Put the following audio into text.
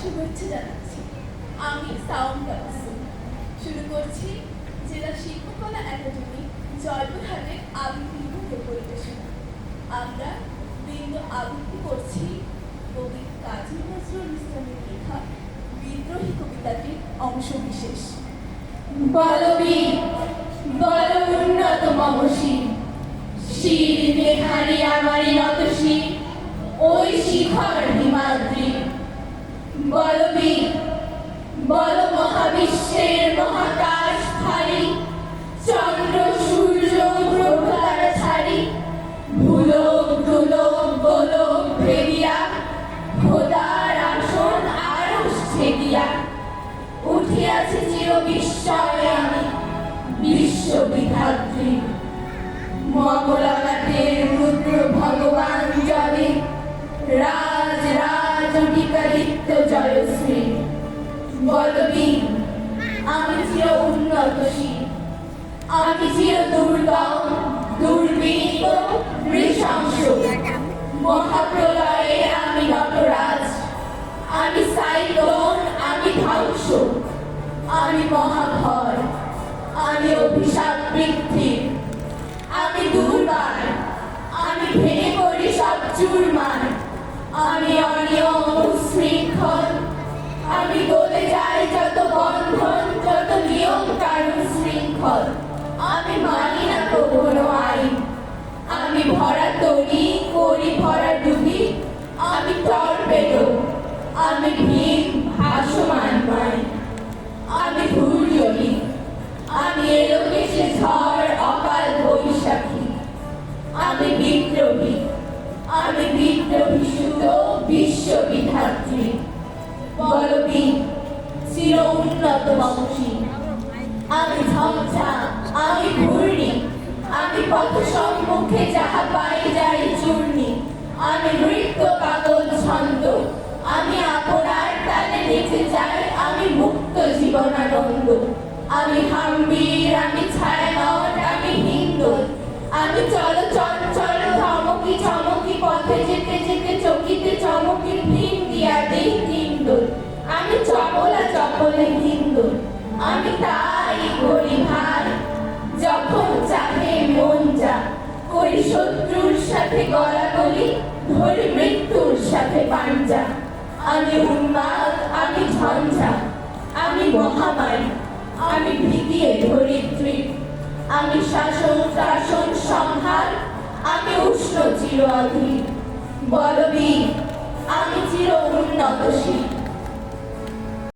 শুভেচ্ছা জানাচ্ছি। আমি সাউন্ড কালাসু শুরু করছি জেলা শিল্পকলা একাডেমি জয়পুরহাটের আবৃত্তি বিভাগের পরিবেশনা। আমরা বিন্দু আবৃত্তি করছি কবি কাজী নজরুল ইসলামের লেখা বিদ্রোহী কবিতাটির অংশ বিশেষ। বলবীর বল উন্নত মমশী, শির মেঘারি আমারি নত শির, ওই শিখর হিমাদ্রি। বলবীর বল মহাবিশ্বের মহাকাশ ভারী, চন্দ্র সূর্য গ্রহ তারা ছাড়ি, ভুলোক দুলোক গোলক ভেদিয়া, খোদার আসন আরশ ছেদিয়া, উঠিয়াছে চির বিস্ময়ে আমি বিশ্ববিধাত্রী। মঙ্গলাঘাটের রুদ্র ভগবান জলে, রাজ রাজ অধিকারিত্ব জয়শ্রী। বলবীর আমি চির উন্নতশীল, আমি চির দুর্গম দুর্বিনীত নৃশংস। মহাপ্রলয়ে আমি নটরাজ, আমি সাইক্লোন, আমি ধ্বংস, আমি মহাভয়, আমি অভিশাপ পৃথিবীর, আমি দুর্বার, আমি ভেঙে পড়ি সব চুরমার, আমি অনিয়ম উচ্ছৃঙ্খল, আমি গলে যাই যত বন্ধন, যত নিয়ম কানুন শৃঙ্খল। আমি মানি না কোনো আইন, আমি ভরা তরি করি ভরা ডুবি, আমি টর্পেডো, আমি ভীম ভাসমান মাই, আমি ঘূর্ণি, আমি এলোকেশে ঝড় অকাল বৈশাখী। আমি বিদ্রোহী, আমি বিদ্রোহী সুত বিশ্ববিধাত্রী। বলবীর চির উন্নত মমশী, আমি ঝঞ্ঝা, আমি ঘূর্ণি, আমি পথ সম্মুখে যাহা পাই যাই চূর্ণি। আমি নৃত্য পাগল ছন্দ, আমি আপনার তালে নেচে যাই, আমি মুক্ত জীবনানন্দ। আমি হাম্বির, আমি ছায়ানট, আমি হিন্দোল, আমি চল চঞ্চল ধমকি চমকি পথে যেতে যেতে চকিতে চমকি ভীম দিয়া দেই হিন্দোল। আমি চপলা চপলে হিন্দোল, আমি তাই করি ভাই যখন চাহে মন যা, করি শত্রুর সাথে গলাগলি, ধরি মৃত্যুর সাথে পাঞ্জা। আমি উন্মাদ, আমি ঝঞ্ঝা, আমি মহামারী, আমি ভিতিয়ে ধরিত্রী। আমি শাসন শাসন সংহার, আমি উষ্ণ চির অধীর। বলবীর আমি চির উন্নতশীল।